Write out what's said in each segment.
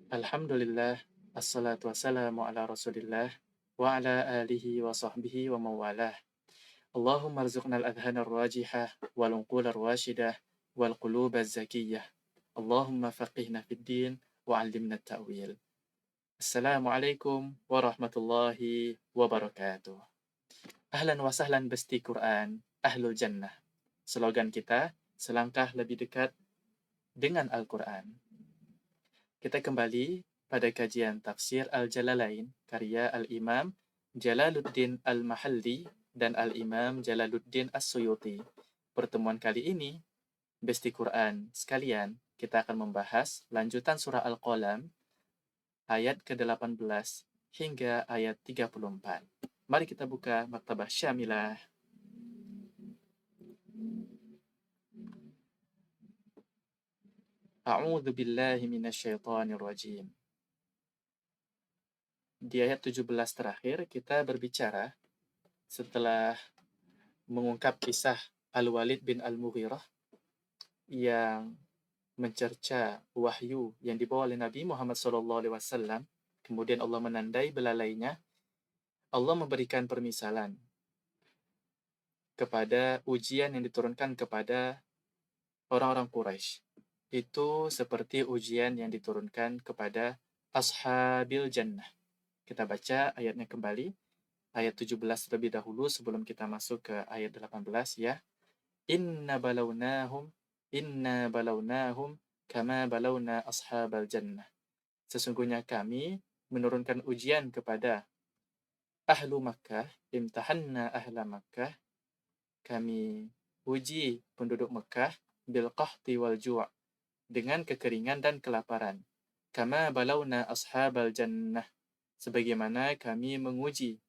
Alhamdulillah, assalatu wassalamu ala rasulillah, wa ala alihi wa sahbihi wa mawalah. Allahumma rzuqna al-adhana ar-rajihah, wal-unqul ar-rashidah, wal-qulub az-zakiyah. Allahumma faqihna fid din, wa 'allimna at-ta'wil. Assalamualaikum warahmatullahi wabarakatuh. Ahlan wa sahlan besti Quran, ahlul jannah. Slogan kita, selangkah lebih dekat dengan Al-Quran. Kita kembali pada kajian tafsir Al-Jalalain, karya Al-Imam Jalaluddin Al-Mahalli dan Al-Imam Jalaluddin As-Suyuti. Pertemuan kali ini, besti Quran sekalian, kita akan membahas lanjutan surah Al-Qalam, ayat ke-18 hingga ayat 34. Mari kita buka Maktabah Syamilah. A'udzu billahi minasyaitonir rajim. Di ayat 17 terakhir kita berbicara setelah mengungkap kisah Al-Walid bin Al-Mughirah yang mencerca wahyu yang dibawa oleh Nabi Muhammad SAW. Kemudian Allah menandai belalainya. Allah memberikan permisalan kepada ujian yang diturunkan kepada orang-orang Quraisy. Itu seperti ujian yang diturunkan kepada Ashabil Jannah. Kita baca ayatnya kembali. Ayat 17 terlebih dahulu sebelum kita masuk ke ayat 18 ya. Inna balawnahum kama balawna ashabal jannah. Sesungguhnya kami menurunkan ujian kepada ahlu Makkah, imtahanna ahla Makkah. Kami uji penduduk Makkah bil qahti wal ju' dengan kekeringan dan kelaparan. Kama balawna ashabal jannah. Sebagaimana kami menguji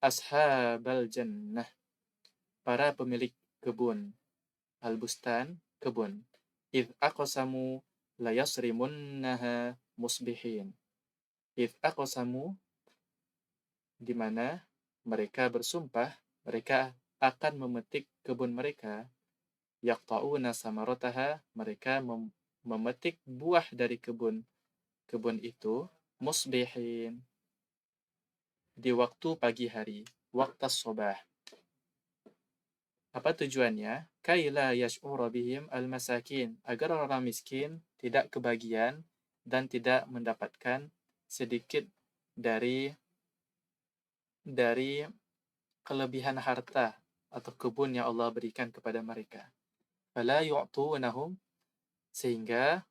ashabal jannah, para pemilik kebun, al-bustan, kebun. Idh aqsamu la yasrimunnaha musbihin. Idh aqsamu, di mana mereka bersumpah, mereka akan memetik kebun mereka. Yaqta'una samarataha, mereka memetik buah dari kebun itu, musbihin, di waktu pagi hari, waktu sobah. Apa tujuannya? Kaila yash'ura bihim al-masakin, agar orang miskin tidak kebagian dan tidak mendapatkan sedikit dari kelebihan harta atau kebun yang Allah berikan kepada mereka. Fala yu'tunahum, sehingga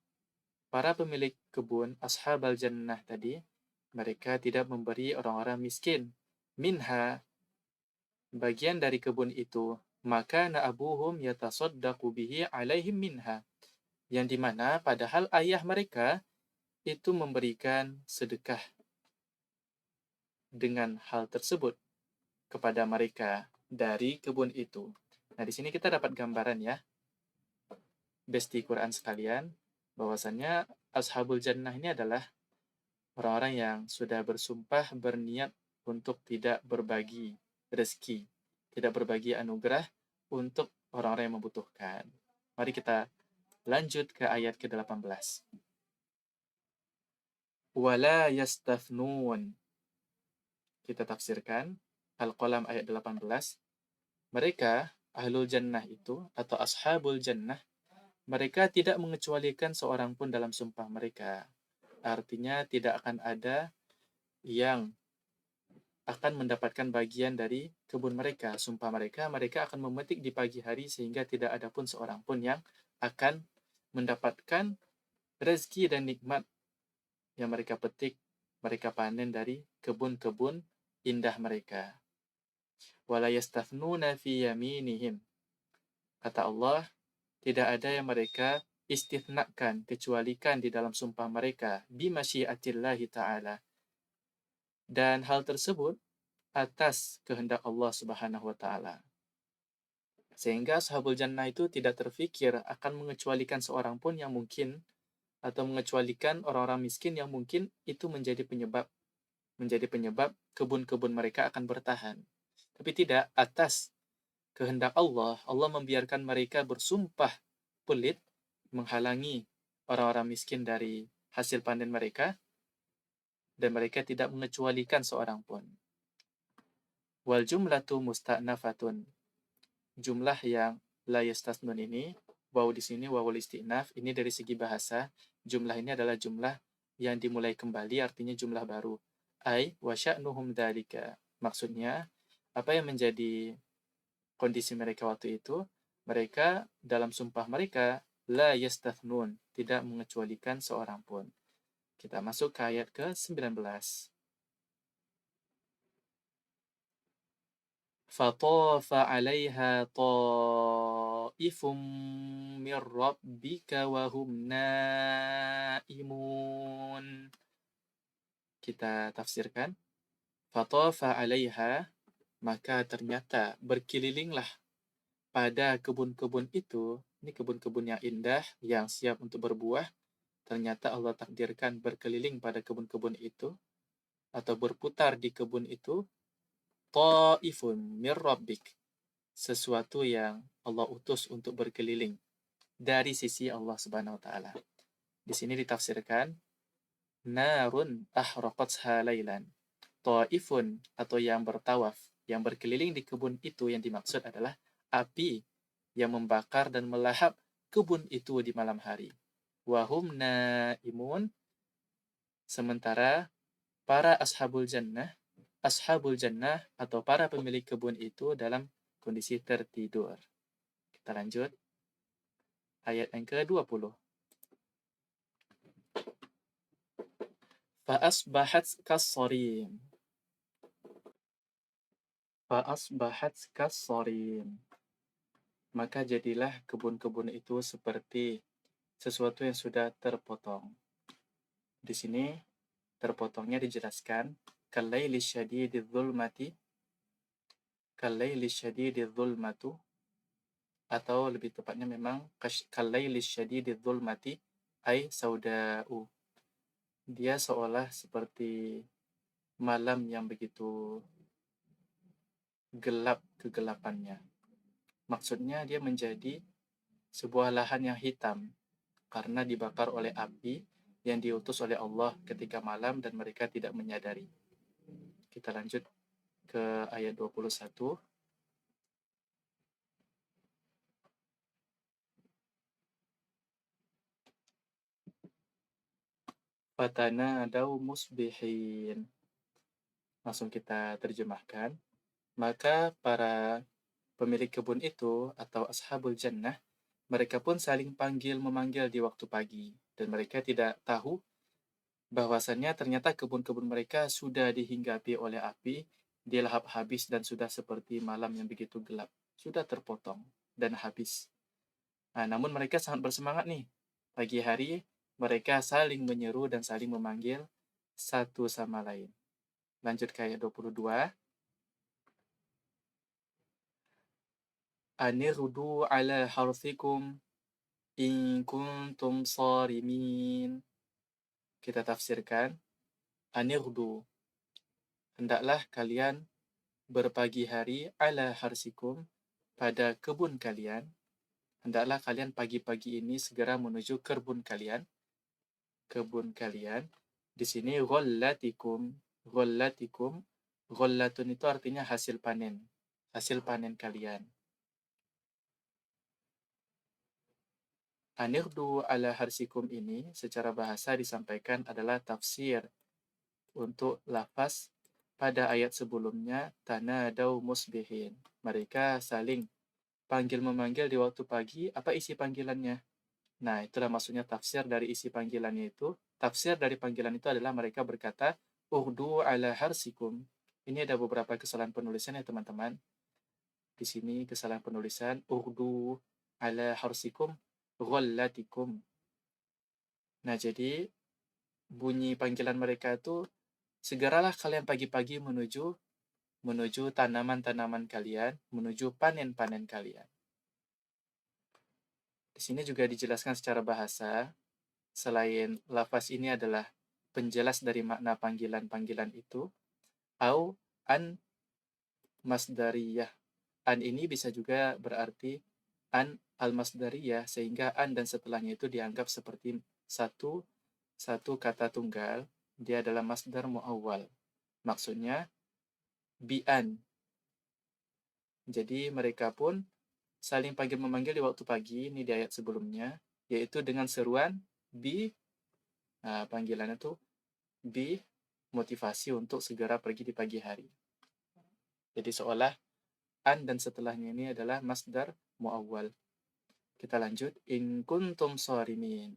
para pemilik kebun ashabal jannah tadi, mereka tidak memberi orang-orang miskin minha, bagian dari kebun itu, maka na'abuhum yatasaddaqu bihi alaihim minha, yang dimana padahal ayah mereka itu memberikan sedekah dengan hal tersebut kepada mereka dari kebun itu. Nah, di sini kita dapat gambaran ya, besti Quran sekalian, bahwasannya ashabul jannah ini adalah orang-orang yang sudah bersumpah berniat untuk tidak berbagi rezeki, tidak berbagi anugerah untuk orang-orang yang membutuhkan. Mari kita lanjut ke ayat ke-18. Wala yastathnun. Kita tafsirkan Al-Qalam ayat 18. Mereka, ahlul jannah itu, atau ashabul jannah, mereka tidak mengecualikan seorang pun dalam sumpah mereka. Artinya tidak akan ada yang akan mendapatkan bagian dari kebun mereka, sumpah mereka akan memetik di pagi hari sehingga tidak ada pun seorang pun yang akan mendapatkan rezeki dan nikmat yang mereka petik, mereka panen dari kebun-kebun indah mereka. Wala yastathnuna fi yaminihim. Kata Allah, tidak ada yang mereka istithnakan, kecualikan di dalam sumpah mereka, bimasyiatillahi ta'ala. Dan hal tersebut atas kehendak Allah Subhanahu wa taala. Sehingga ashabul jannah itu tidak terfikir akan mengecualikan seorang pun yang mungkin, atau mengecualikan orang-orang miskin yang mungkin itu menjadi penyebab kebun-kebun mereka akan bertahan. Tapi tidak, atas kehendak Allah membiarkan mereka bersumpah pelit menghalangi orang-orang miskin dari hasil panen mereka, dan mereka tidak mengecualikan seorang pun. Wal jumlatu musta'nafatun. Jumlah yang la yastasnun ini, waw di sini wawul istinaf, ini dari segi bahasa, jumlah ini adalah jumlah yang dimulai kembali, artinya jumlah baru. Ai wa sya'nuhum dzalika. Maksudnya, apa yang menjadi kondisi mereka waktu itu? Mereka dalam sumpah mereka la yastathnun, tidak mengecualikan seorang pun. Kita masuk ke ayat ke-19. فطاف عليها طائف من ربك وهم نائمون. Kita tafsirkan. Fatafa 'alaiha, maka ternyata berkelilinglah pada kebun-kebun itu. Ini kebun-kebun yang indah, yang siap untuk berbuah. Ternyata Allah takdirkan berkeliling pada kebun-kebun itu, atau berputar di kebun itu, ta'ifun mir rabbik, sesuatu yang Allah utus untuk berkeliling dari sisi Allah Subhanahu wa taala. Di sini ditafsirkan narun ahraqatha lailan. Ta'ifun, atau yang bertawaf, yang berkeliling di kebun itu, yang dimaksud adalah api yang membakar dan melahap kebun itu di malam hari. Wahum naimun, sementara para ashabul jannah atau para pemilik kebun itu dalam kondisi tertidur. Kita lanjut. Ayat yang ke-20. Fa'asbahat kassarim. Fa'asbahat kassarim. Maka jadilah kebun-kebun itu seperti sesuatu yang sudah terpotong. Di sini terpotongnya dijelaskan kalaili syadididz zulmatu, atau lebih tepatnya memang kalaili syadididz zulmati ay sauda'u. Dia seolah seperti malam yang begitu gelap kegelapannya. Maksudnya dia menjadi sebuah lahan yang hitam karena dibakar oleh api yang diutus oleh Allah ketika malam dan mereka tidak menyadari. Kita lanjut ke ayat 21. Fatanadaw musbihin. Langsung kita terjemahkan. Maka para pemilik kebun itu atau ashabul jannah, mereka pun saling memanggil di waktu pagi, dan mereka tidak tahu bahwasannya ternyata kebun-kebun mereka sudah dihinggapi oleh api, dilahap habis, dan sudah seperti malam yang begitu gelap, sudah terpotong dan habis. Nah, namun mereka sangat bersemangat nih. Pagi hari mereka saling menyeru dan saling memanggil satu sama lain. Lanjut ke ayat 22. Anirudu ala harthikum in kuntum sarimin. Kita tafsirkan, anirudu, hendaklah kalian berpagi hari ala harsikum, pada kebun kalian. Hendaklah kalian pagi-pagi ini segera menuju kebun kalian. Kebun kalian. Di sini ghollatikum. Ghollatun itu artinya hasil panen. Hasil panen kalian. Anirdu ala harsikum ini secara bahasa disampaikan adalah tafsir untuk lafaz pada ayat sebelumnya, tanadaw musbihin. Mereka saling panggil-memanggil di waktu pagi. Apa isi panggilannya? Nah, itulah maksudnya tafsir dari isi panggilannya itu. Tafsir dari panggilan itu adalah mereka berkata, Uhdu ala harsikum. Ini ada beberapa kesalahan penulisan ya teman-teman. Di sini kesalahan penulisan, Uhdu ala harsikum, ghollatikum. Nah, jadi bunyi panggilan mereka itu, segeralah kalian pagi-pagi menuju tanaman-tanaman kalian, menuju panen-panen kalian. Di sini juga dijelaskan secara bahasa, selain lafaz ini adalah penjelas dari makna panggilan-panggilan itu, au an masdariyah. An ini bisa juga berarti an al-masdariyah, sehingga an dan setelahnya itu dianggap seperti satu satu kata tunggal, dia adalah masdar muawwal. Maksudnya bi'an. Jadi mereka pun saling panggil-memanggil di waktu pagi, ini di ayat sebelumnya, yaitu dengan seruan bi, panggilannya tuh bi, motivasi untuk segera pergi di pagi hari. Jadi seolah an dan setelahnya ini adalah masdar muawwal. Kita lanjut. In kuntum sharimin.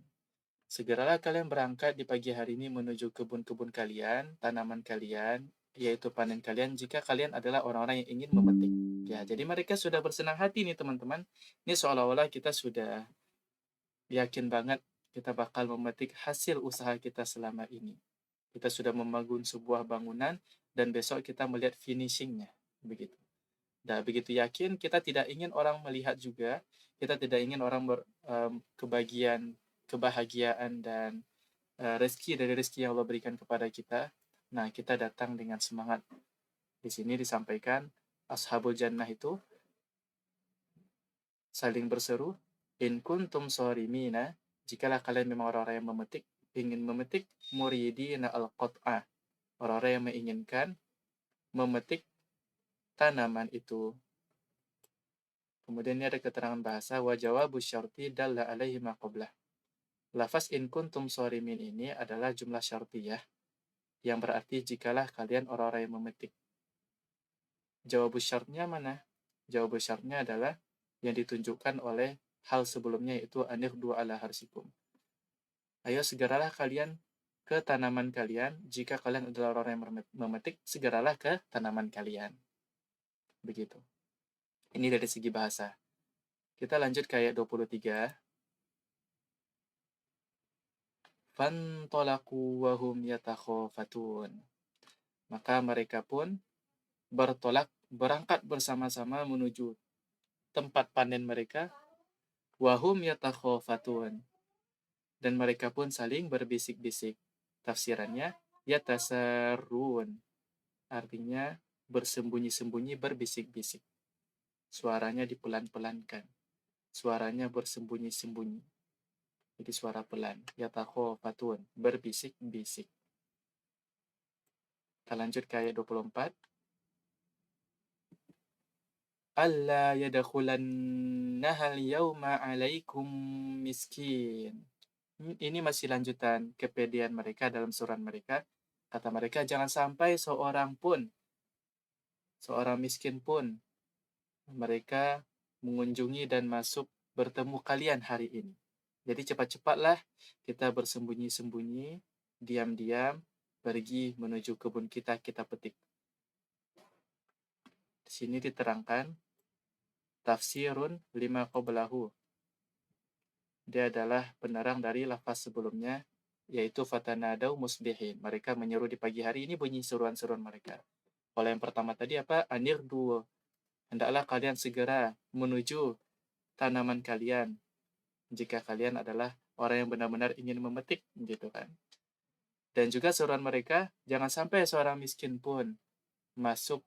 Segeralah kalian berangkat di pagi hari ini menuju kebun-kebun kalian, tanaman kalian, yaitu panen kalian jika kalian adalah orang-orang yang ingin memetik. Ya, jadi mereka sudah bersenang hati nih teman-teman. Ini seolah-olah kita sudah yakin banget kita bakal memetik hasil usaha kita selama ini. Kita sudah membangun sebuah bangunan dan besok kita melihat finishingnya. Begitu. Dan begitu yakin, kita tidak ingin orang melihat juga, kita tidak ingin orang kebahagiaan dan rezeki dari rezeki yang Allah berikan kepada kita. Nah, kita datang dengan semangat. Di sini disampaikan ashabul jannah itu saling berseru, in kuntum sharimina, jikalah kalian memang orang-orang yang ingin memetik muridina al-qat'ah, orang-orang yang menginginkan memetik tanaman itu. Kemudian ini ada keterangan bahasa wa jawabu syarti dalla alaihi ma qablah. Lafaz in kuntum sharimin ini adalah jumlah syartiyah yang berarti jikalah kalian orang-orang yang memetik. Jawabu syartnya mana? Jawabu syartnya adalah yang ditunjukkan oleh hal sebelumnya, yaitu anirdu ala harsikum. Ayo segeralah kalian ke tanaman kalian, jika kalian adalah orang yang memetik, segeralah ke tanaman kalian. Begitu. Ini dari segi bahasa. Kita lanjut ke ayat 23. Fantolaku wahum yatakhofatun. Maka mereka pun berangkat bersama-sama menuju tempat panen mereka. Wahum yatakhofatun. Dan mereka pun saling berbisik-bisik. Tafsirannya, yatasarun. Artinya bersembunyi-sembunyi, berbisik-bisik. Suaranya dipelan-pelankan. Suaranya bersembunyi-sembunyi. Jadi suara pelan. Yatakhofatun. Berbisik-bisik. Kita lanjut ke ayat 24. Alla yadakhulannaha al-yawma alaikum miskin. Ini masih lanjutan kepedean mereka dalam surat mereka. Kata mereka, jangan sampai seorang miskin pun, mereka mengunjungi dan masuk bertemu kalian hari ini. Jadi cepat-cepatlah kita bersembunyi-sembunyi, diam-diam, pergi menuju kebun kita petik. Di sini diterangkan, tafsirun lima qablahu. Dia adalah penerang dari lafaz sebelumnya, yaitu fatanadau musbihin. Mereka menyeru di pagi hari, ini bunyi seruan-seruan mereka. Kalau yang pertama tadi apa? Anirdu. Hendaklah kalian segera menuju tanaman kalian jika kalian adalah orang yang benar-benar ingin memetik, gitu kan. Dan juga seruan mereka, jangan sampai seorang miskin pun masuk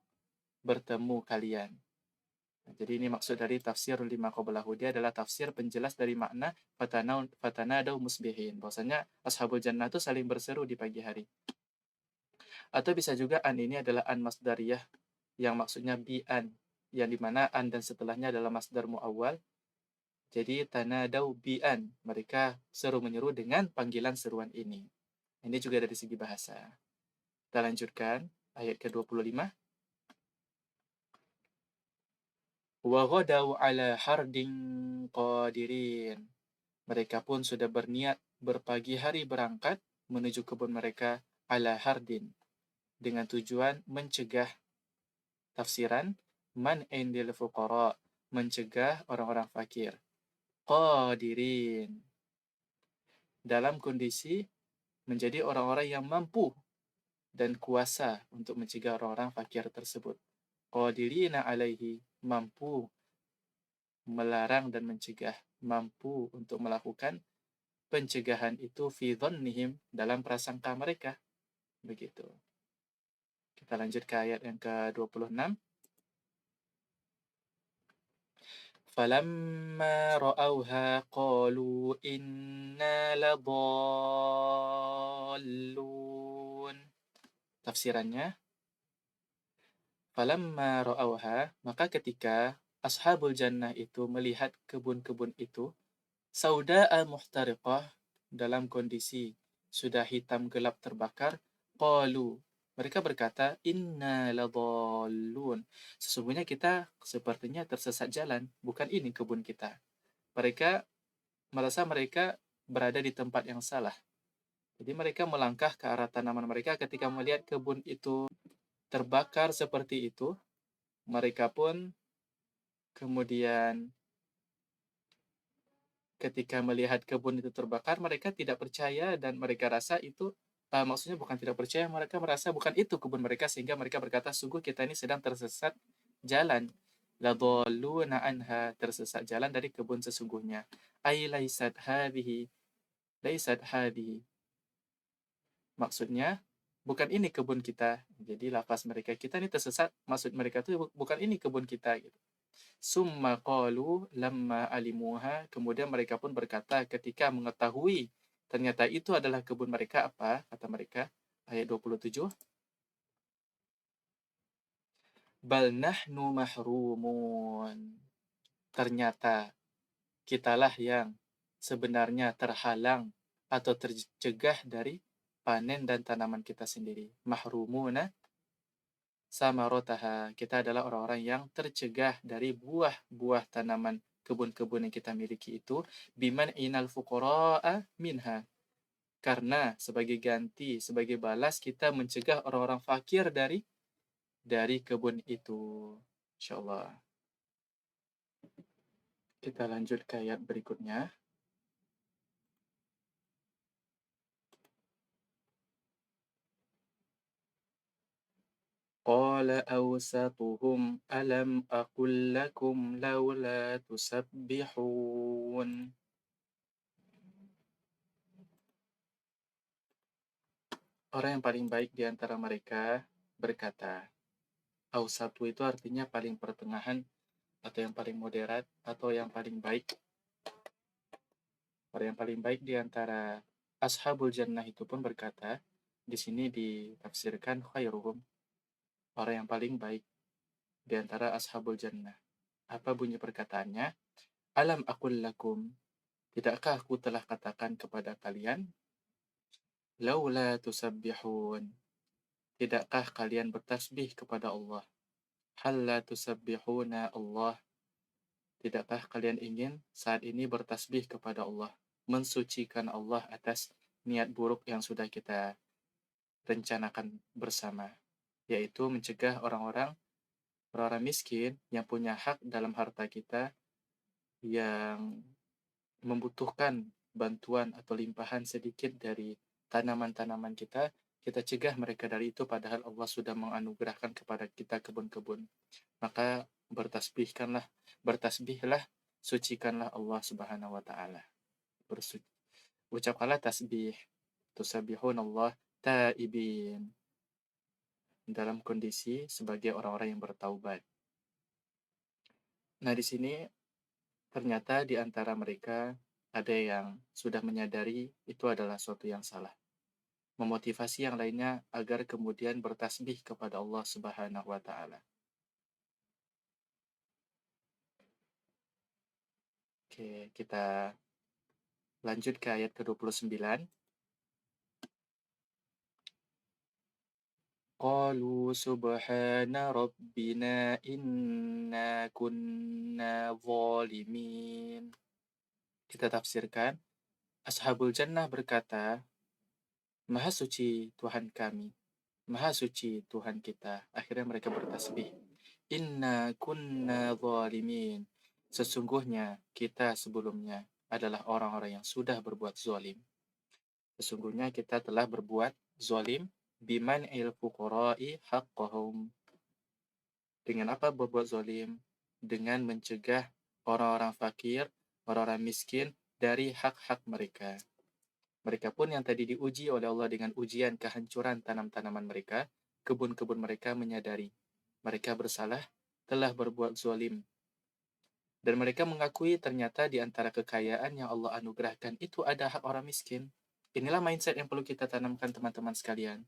bertemu kalian. Jadi ini maksud dari tafsir lima qablahu, dia adalah tafsir penjelas dari makna fatanadau musbihin. Bahwasanya ashabul jannah itu saling berseru di pagi hari. Atau bisa juga an ini adalah an masdariyah yang maksudnya bi'an, yang dimana an dan setelahnya adalah masdar muawwal. Jadi tanadau bi'an, mereka seru menyeru dengan panggilan seruan ini. Ini juga dari segi bahasa. Kita lanjutkan ayat ke-25. Wa ghadaw ala hardin qadirin. Mereka pun sudah berniat berpagi hari berangkat menuju kebun mereka ala hardin dengan tujuan mencegah. Tafsiran man indil fuqara, mencegah orang-orang fakir. Qadirin, dalam kondisi menjadi orang-orang yang mampu dan kuasa untuk mencegah orang-orang fakir tersebut. Qadirina alaihi, mampu melarang dan mencegah, mampu untuk melakukan pencegahan itu fi dhannihim, dalam prasangka mereka. Begitu. Kita lanjut ke ayat yang ke-26. فَلَمَّا رَأَوْهَا قَالُوا إِنَّا لَضَالُّونَ. Tafsirannya, falamma ra'auha, maka ketika ashabul jannah itu melihat kebun-kebun itu, sauda'a muhtariqah, dalam kondisi sudah hitam gelap terbakar, qalu, mereka berkata, inna ladallun. Sesungguhnya kita sepertinya tersesat jalan, bukan ini kebun kita. Mereka merasa mereka berada di tempat yang salah. Jadi mereka melangkah ke arah tanaman mereka ketika melihat kebun itu terbakar seperti itu. Mereka pun kemudian ketika melihat kebun itu terbakar, mereka tidak percaya dan mereka rasa itu, maksudnya bukan tidak percaya, mereka merasa bukan itu kebun mereka, sehingga mereka berkata, sungguh kita ini sedang tersesat jalan. Ladalluna anha, tersesat jalan dari kebun sesungguhnya. Ay laysat hadhihi, laysat hadhihi. Maksudnya, bukan ini kebun kita. Jadi lafaz mereka, kita ini tersesat, maksud mereka itu bukan ini kebun kita gitu. Summa qalu lamma alimuha, kemudian mereka pun berkata ketika mengetahui ternyata itu adalah kebun mereka, apa kata mereka? Ayat 27. Bal nahnu mahrumun. Ternyata kitalah yang sebenarnya terhalang atau tercegah dari panen dan tanaman kita sendiri. Mahrumuna samarotaha, kita adalah orang-orang yang tercegah dari buah-buah tanaman kebun-kebun yang kita miliki itu, biman inal fuqara'a minha, karena sebagai ganti, sebagai balas kita mencegah orang-orang fakir dari kebun itu. Insyaallah. Kita lanjut ke ayat berikutnya. Qala awsatuhum alam aqul lakum laula tusabbihun. Orang yang paling baik di antara mereka berkata, awsatu itu artinya paling pertengahan atau yang paling moderat atau yang paling baik. Orang yang paling baik di antara ashabul jannah itu pun berkata, di sini ditafsirkan khairuhum, orang yang paling baik di antara ashabul jannah. Apa bunyi perkataannya? Alam aqul lakum, tidakkah aku telah katakan kepada kalian, laula tusabbihun, tidakkah kalian bertasbih kepada Allah? Halla tusabbihuna Allah, tidakkah kalian ingin saat ini bertasbih kepada Allah, mensucikan Allah atas niat buruk yang sudah kita rencanakan bersama, yaitu mencegah orang-orang miskin yang punya hak dalam harta kita, yang membutuhkan bantuan atau limpahan sedikit dari tanaman-tanaman kita, kita cegah mereka dari itu padahal Allah sudah menganugerahkan kepada kita kebun-kebun. Maka bertasbihlah, sucikanlah Allah Subhanahu wa taala. Ucapkanlah tasbih, tusabbihun Allah taibin, dalam kondisi sebagai orang-orang yang bertaubat. Nah, di sini ternyata di antara mereka ada yang sudah menyadari itu adalah suatu yang salah. Memotivasi yang lainnya agar kemudian bertasbih kepada Allah Subhanahu wa taala. Oke, kita lanjut ke ayat ke-29. Qalu subhana rabbina inna kunna zalimin. Kita tafsirkan, ashabul jannah berkata, Maha suci Tuhan kami, Maha suci Tuhan kita. Akhirnya mereka bertasbih. Inna kunna zalimin. Sesungguhnya kita sebelumnya adalah orang-orang yang sudah berbuat zalim. Sesungguhnya kita telah berbuat zalim, biman il fuqara'i haqqahum. Dengan apa berbuat zalim? Dengan mencegah orang-orang fakir, orang-orang miskin dari hak-hak mereka. Mereka pun yang tadi diuji oleh Allah dengan ujian kehancuran tanam-tanaman mereka, kebun-kebun mereka menyadari mereka bersalah, telah berbuat zalim. Dan mereka mengakui ternyata di antara kekayaan yang Allah anugerahkan itu ada hak orang miskin. Inilah mindset yang perlu kita tanamkan teman-teman sekalian.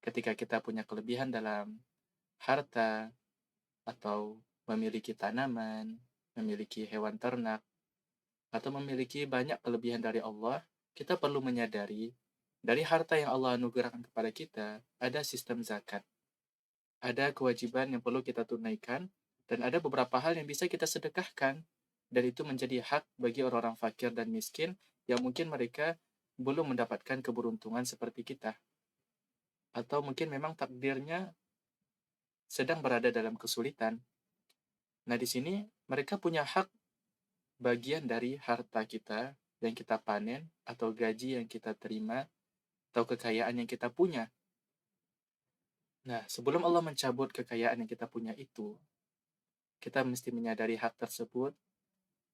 Ketika kita punya kelebihan dalam harta, atau memiliki tanaman, memiliki hewan ternak, atau memiliki banyak kelebihan dari Allah, kita perlu menyadari dari harta yang Allah anugerahkan kepada kita, ada sistem zakat. Ada kewajiban yang perlu kita tunaikan, dan ada beberapa hal yang bisa kita sedekahkan, dan itu menjadi hak bagi orang-orang fakir dan miskin yang mungkin mereka belum mendapatkan keberuntungan seperti kita. Atau mungkin memang takdirnya sedang berada dalam kesulitan. Nah, di sini mereka punya hak bagian dari harta kita yang kita panen, atau gaji yang kita terima, atau kekayaan yang kita punya. Nah, sebelum Allah mencabut kekayaan yang kita punya itu, kita mesti menyadari hak tersebut,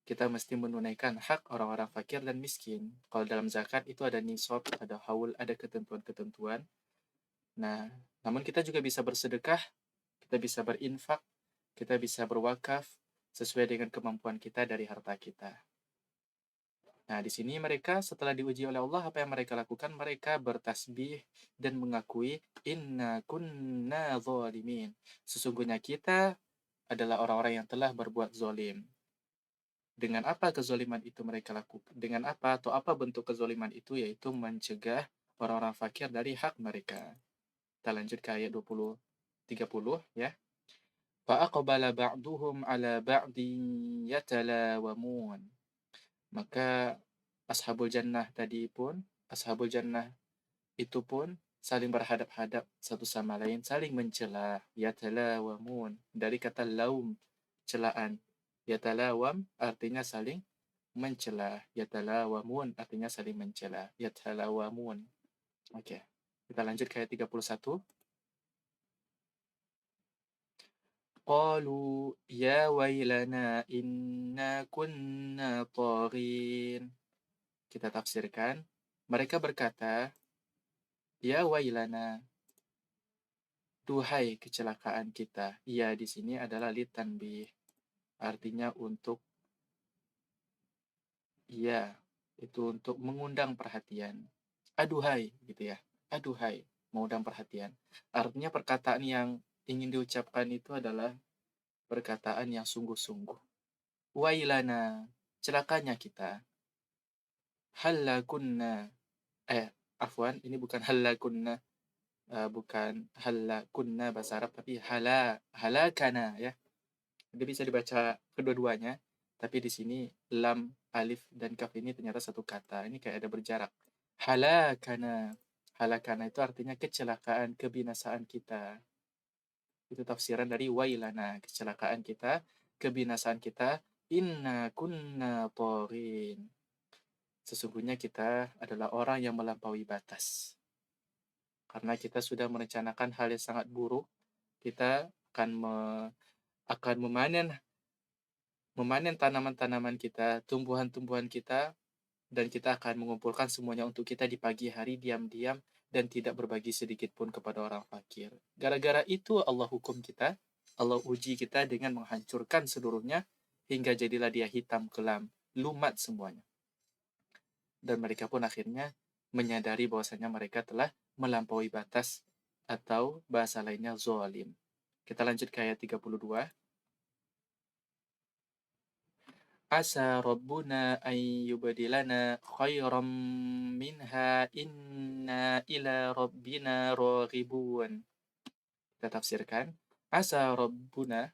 kita mesti menunaikan hak orang-orang fakir dan miskin. Kalau dalam zakat itu ada nisab, ada haul, ada ketentuan-ketentuan. Nah, namun kita juga bisa bersedekah, kita bisa berinfak, kita bisa berwakaf, sesuai dengan kemampuan kita dari harta kita. Nah, di sini mereka setelah diuji oleh Allah, apa yang mereka lakukan? Mereka bertasbih dan mengakui, inna kunna zalimin. Sesungguhnya kita adalah orang-orang yang telah berbuat zalim. Dengan apa kezaliman itu mereka lakukan? Dengan apa atau apa bentuk kezaliman itu? Yaitu mencegah orang-orang fakir dari hak mereka. Kita lanjut ke ayat 20, 30 ya. Fa'aqbala ba'duhum ala ba'din yatalawamun. Maka ashabul jannah itu pun saling berhadap-hadap satu sama lain, saling mencela. Yatalawamun, dari kata laum, celaan. Yatalawam artinya saling mencela. Yatalawamun artinya saling mencela. Yatalawamun. Oke. Kita lanjut ke ayat 31. Qalu ya wailana inna kunna taghin. Kita tafsirkan, mereka berkata, ya wailana, duhai kecelakaan kita. Ya di sini adalah litanbih, artinya untuk, ya, itu untuk mengundang perhatian. Aduhai, gitu ya. Aduhai, mengundang perhatian. Artinya perkataan yang ingin diucapkan itu adalah perkataan yang sungguh-sungguh. Wailana, celakanya kita. Halakunna, afwan, ini bukan halakunna, bukan halakunna bahasa Arab, tapi halakana ya. Dia bisa dibaca kedua-duanya, tapi di sini lam, alif, dan kaf ini ternyata satu kata. Ini kayak ada berjarak. Halakana. Halakana itu artinya kecelakaan, kebinasaan kita. Itu tafsiran dari wailana, kecelakaan kita, kebinasaan kita. Inna kunna taghin. Sesungguhnya kita adalah orang yang melampaui batas. Karena kita sudah merencanakan hal yang sangat buruk, kita akan memanen tanaman-tanaman kita, tumbuhan-tumbuhan kita, dan kita akan mengumpulkan semuanya untuk kita di pagi hari diam-diam dan tidak berbagi sedikit pun kepada orang fakir. Gara-gara itu Allah hukum kita, Allah uji kita dengan menghancurkan seluruhnya hingga jadilah dia hitam kelam, lumat semuanya. Dan mereka pun akhirnya menyadari bahwasanya mereka telah melampaui batas, atau bahasa lainnya zalim. Kita lanjut ke ayat 32. Asa rabbuna an yubdilana khairam minha inna ila rabbina raghibun. Kita tafsirkan, asa rabbuna,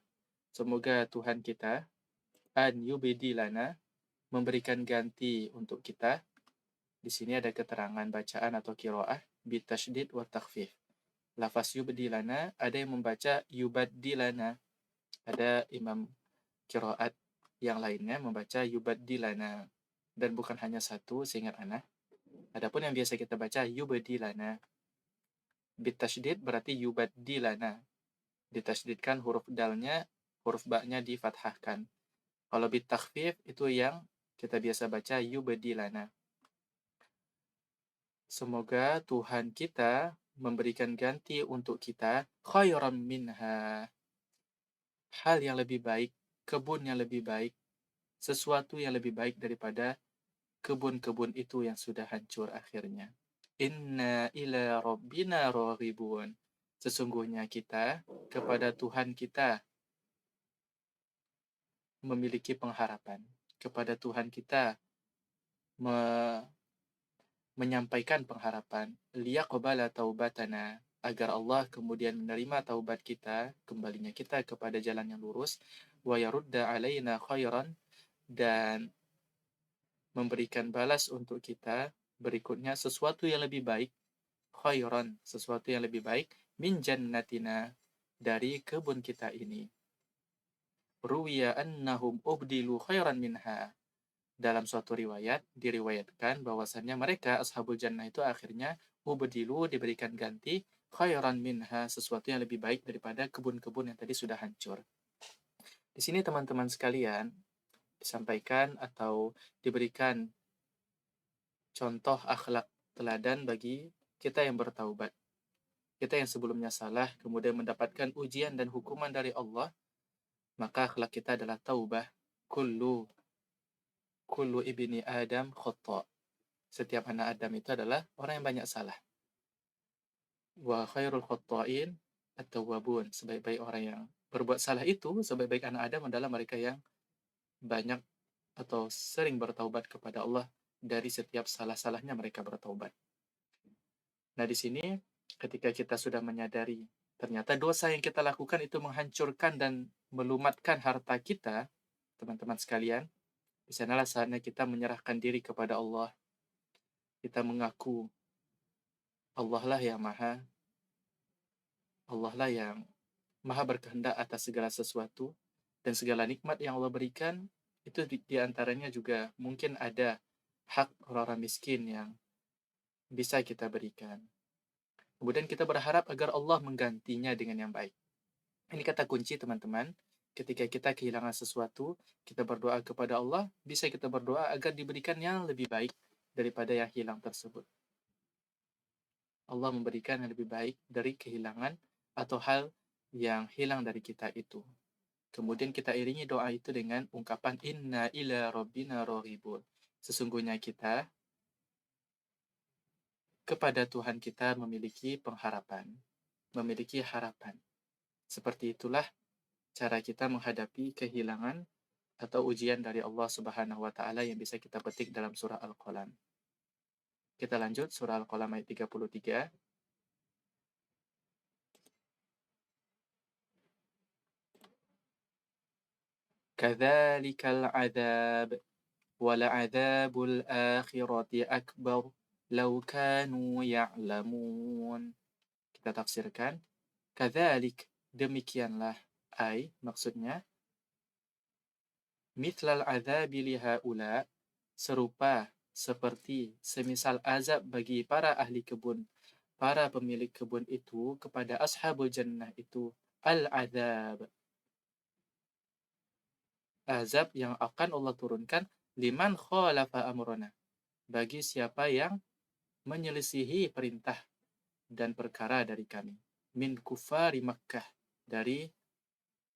semoga Tuhan kita, an yubdilana, memberikan ganti untuk kita. Di sini ada keterangan bacaan atau qiraah bitasydid wa takhfif. Lafaz yubdilana ada yang membaca yubaddilana. Ada imam qiraat yang lainnya membaca yubaddilana, dan bukan hanya satu seingat ana. Adapun yang biasa kita baca yubdilana. Bitasydid berarti yubaddilana. Ditasydidkan huruf dalnya, huruf ba-nya difathahkan. Kalau bitakhfif itu yang kita biasa baca yubdilana. Semoga Tuhan kita memberikan ganti untuk kita khairan minha, hal yang lebih baik, kebun yang lebih baik, sesuatu yang lebih baik daripada kebun-kebun itu yang sudah hancur akhirnya. Inna ila rabbina raghibun. Sesungguhnya kita kepada Tuhan kita memiliki pengharapan. Kepada Tuhan kita me- menyampaikan pengharapan. Liyaqbala taubatana. Agar Allah kemudian menerima taubat kita, kembalinya kita kepada jalan yang lurus. Wa yarudda alaina khairan. Dan memberikan balas untuk kita berikutnya sesuatu yang lebih baik. Khairan, sesuatu yang lebih baik. Min jannatina. Dari kebun kita ini. Ruwiya annahum ubdilu khairan minha. Dalam suatu riwayat, diriwayatkan bahwasannya mereka, ashabul jannah itu akhirnya ubdilu, diberikan ganti, khairan minha, sesuatu yang lebih baik daripada kebun-kebun yang tadi sudah hancur. Di sini teman-teman sekalian, disampaikan atau diberikan contoh akhlak teladan bagi kita yang bertaubat. Kita yang sebelumnya salah, kemudian mendapatkan ujian dan hukuman dari Allah, maka akhlak kita adalah taubah. Kullu ibni Adam khata'. Setiap anak Adam itu adalah orang yang banyak salah. Wa khairul khatta'in at-tawwabun. Sebaik-baik orang yang berbuat salah itu, sebaik-baik anak Adam adalah mereka yang banyak atau sering bertaubat kepada Allah. Dari setiap salah-salahnya mereka bertaubat. Nah, di sini ketika kita sudah menyadari ternyata dosa yang kita lakukan itu menghancurkan dan melumatkan harta kita, teman-teman sekalian, di sanalah saatnya kita menyerahkan diri kepada Allah. Kita mengaku Allah lah yang maha berkehendak atas segala sesuatu, dan segala nikmat yang Allah berikan itu di antaranya juga mungkin ada hak orang-orang miskin yang bisa kita berikan. Kemudian kita berharap agar Allah menggantinya dengan yang baik. Ini kata kunci teman-teman. Ketika kita kehilangan sesuatu, kita berdoa kepada Allah, bisa kita berdoa agar diberikan yang lebih baik daripada yang hilang tersebut. Allah memberikan yang lebih baik dari kehilangan atau hal yang hilang dari kita itu. Kemudian kita iringi doa itu dengan ungkapan inna ila rabbina raghibun. Sesungguhnya kita kepada Tuhan kita memiliki pengharapan, memiliki harapan. Seperti itulah cara kita menghadapi kehilangan atau ujian dari Allah Subhanahu wa taala yang bisa kita petik dalam surah Al-Qalam. Kita lanjut surah Al-Qalam ayat 33. Kadzalikal adzab wala'adzabul akhirati akbar law kanu ya'lamun. Kita tafsirkan, kadzalik, demikianlah, maksudnya mithlal adzabi lihaula, serupa seperti semisal azab bagi para ahli kebun, para pemilik kebun itu kepada ashabul jannah itu, al-azab, azab yang akan Allah turunkan liman khalafa amrona, bagi siapa yang menyelisihi perintah dan perkara dari kami, min kufari Makkah, dari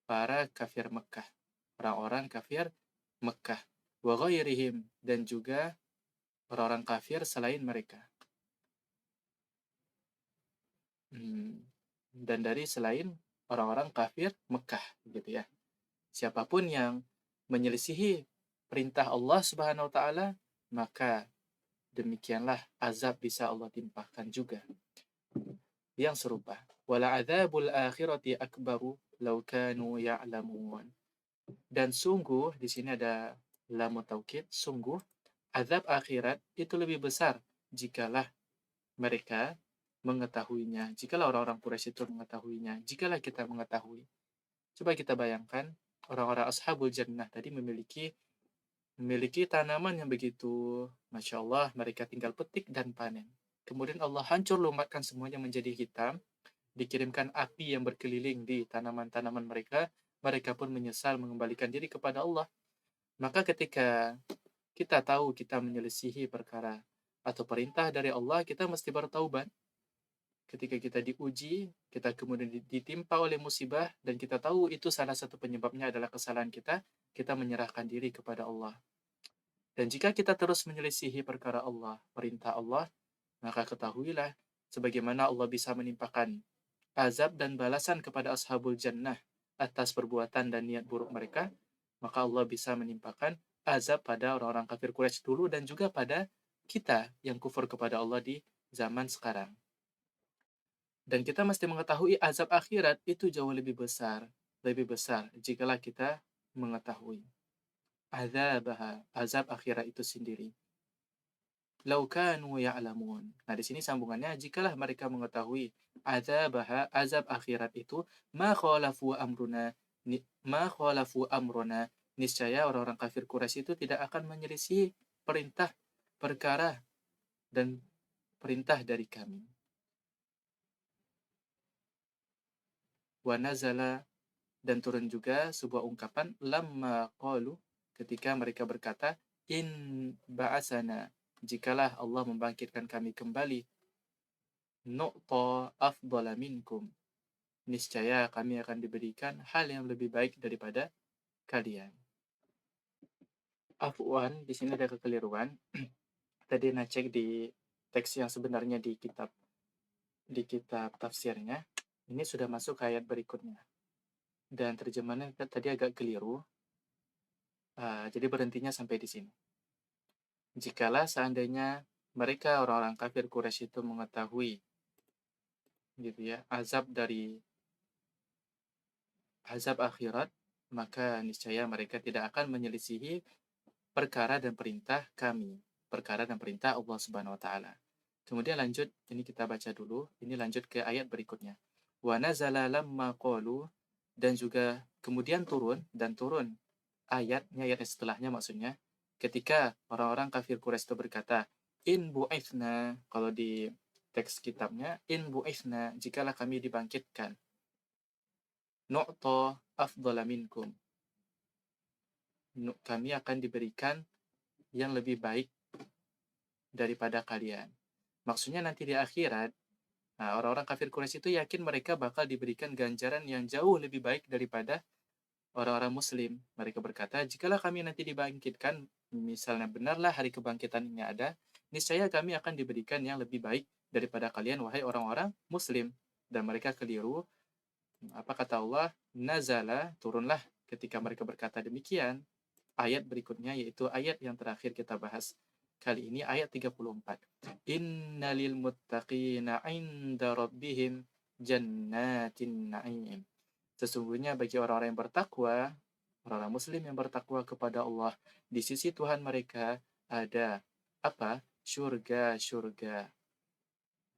para kafir Mekah, orang-orang kafir Mekah, wa ghairihim, dan juga orang-orang kafir selain mereka. Dan dari selain orang-orang kafir Mekah, gitu ya. Siapapun yang menyelisihi perintah Allah Subhanahu wa taala, maka demikianlah azab bisa Allah timpahkan juga. Yang serupa. Wala adzabul akhirati akbaru law kanu ya'lamun. Dan sungguh, di sini ada lam taukid, sungguh azab akhirat itu lebih besar jikalah mereka mengetahuinya. Jikalah orang-orang Quraisy itu mengetahuinya, jikalah kita mengetahui. Coba kita bayangkan, orang-orang ashabul jannah tadi memiliki tanaman yang begitu, Masya Allah, mereka tinggal petik dan panen. Kemudian Allah hancur lumatkan semuanya menjadi hitam, dikirimkan api yang berkeliling di tanaman-tanaman mereka, mereka pun menyesal mengembalikan diri kepada Allah. Maka ketika kita tahu kita menyelisihi perkara atau perintah dari Allah, kita mesti bertaubat. Ketika kita diuji, kita kemudian ditimpa oleh musibah, dan kita tahu itu salah satu penyebabnya adalah kesalahan kita menyerahkan diri kepada Allah. Dan jika kita terus menyelisihi perkara Allah, perintah Allah, Maka ketahuilah, sebagaimana Allah bisa menimpakan azab dan balasan kepada ashabul jannah atas perbuatan dan niat buruk mereka, maka Allah bisa menimpakan azab pada orang-orang kafir Quraisy dulu dan juga pada kita yang kufur kepada Allah di zaman sekarang. Dan kita mesti mengetahui azab akhirat itu jauh lebih besar jikalau kita mengetahui azab akhirat itu sendiri. Lau kanu ya'lamun. Nah, di sini sambungannya, jikalah mereka mengetahui azab akhirat itu, ma khalafu amruna, niscaya orang-orang kafir Quraisy itu tidak akan menyelisih perintah, perkara, dan perintah dari kami. Wa nazala, dan turun juga sebuah ungkapan, lamma qalu, ketika mereka berkata, in ba'asana, jikalah Allah membangkitkan kami kembali, nu'ta afdala minkum, niscaya kami akan diberikan hal yang lebih baik daripada kalian. Afwan, di sini ada kekeliruan. Tadi cek di teks yang sebenarnya di kitab tafsirnya. Ini sudah masuk ke ayat berikutnya. Dan terjemahannya tadi agak keliru. Jadi berhentinya sampai di sini. Jikalah seandainya mereka orang-orang kafir Quraisy itu mengetahui gitu ya, azab akhirat, maka niscaya mereka tidak akan menyelisihi perkara dan perintah kami, perkara dan perintah Allah Subhanahu wa taala. Kemudian lanjut, ini kita baca dulu, ini lanjut ke ayat berikutnya. Wa nazala lamma qalu, dan juga kemudian turun ayatnya, ayat setelahnya maksudnya, ketika orang-orang kafir Quraisy itu berkata, in bu'ithna, kalau di teks kitabnya, in bu'ithna, jikalah kami dibangkitkan, nu'ta afdala minkum, kami akan diberikan yang lebih baik daripada kalian. Maksudnya nanti di akhirat, orang-orang kafir Quraisy itu yakin mereka bakal diberikan ganjaran yang jauh lebih baik daripada orang-orang muslim. Mereka berkata, jikalau kami nanti dibangkitkan, misalnya benarlah hari kebangkitan ini ada, niscaya kami akan diberikan yang lebih baik daripada kalian, wahai orang-orang muslim. Dan mereka keliru. Apa kata Allah? Nazala, turunlah ketika mereka berkata demikian. Ayat berikutnya, yaitu ayat yang terakhir kita bahas kali ini, ayat 34. Innalil muttaqina inda rabbihim jannatin na'im. Sesungguhnya bagi orang-orang yang bertakwa, orang-orang muslim yang bertakwa kepada Allah, di sisi Tuhan mereka ada apa? Surga-surga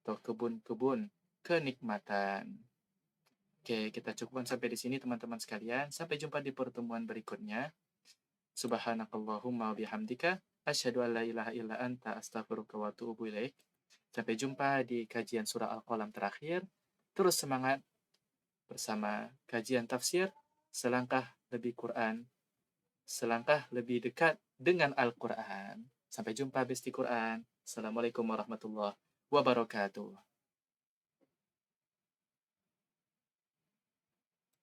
atau kebun-kebun kenikmatan. Oke, kita cukupkan sampai di sini teman-teman sekalian. Sampai jumpa di pertemuan berikutnya. Subhanakallahumma bihamdika asyhadu an la ilaha illa anta astaghfiruka wa atubu ilaik. Sampai jumpa di kajian surah Al-Qalam terakhir. Terus semangat bersama kajian tafsir, selangkah lebih Quran, selangkah lebih dekat dengan Al-Quran. Sampai jumpa besti Quran. Assalamualaikum warahmatullahi wabarakatuh.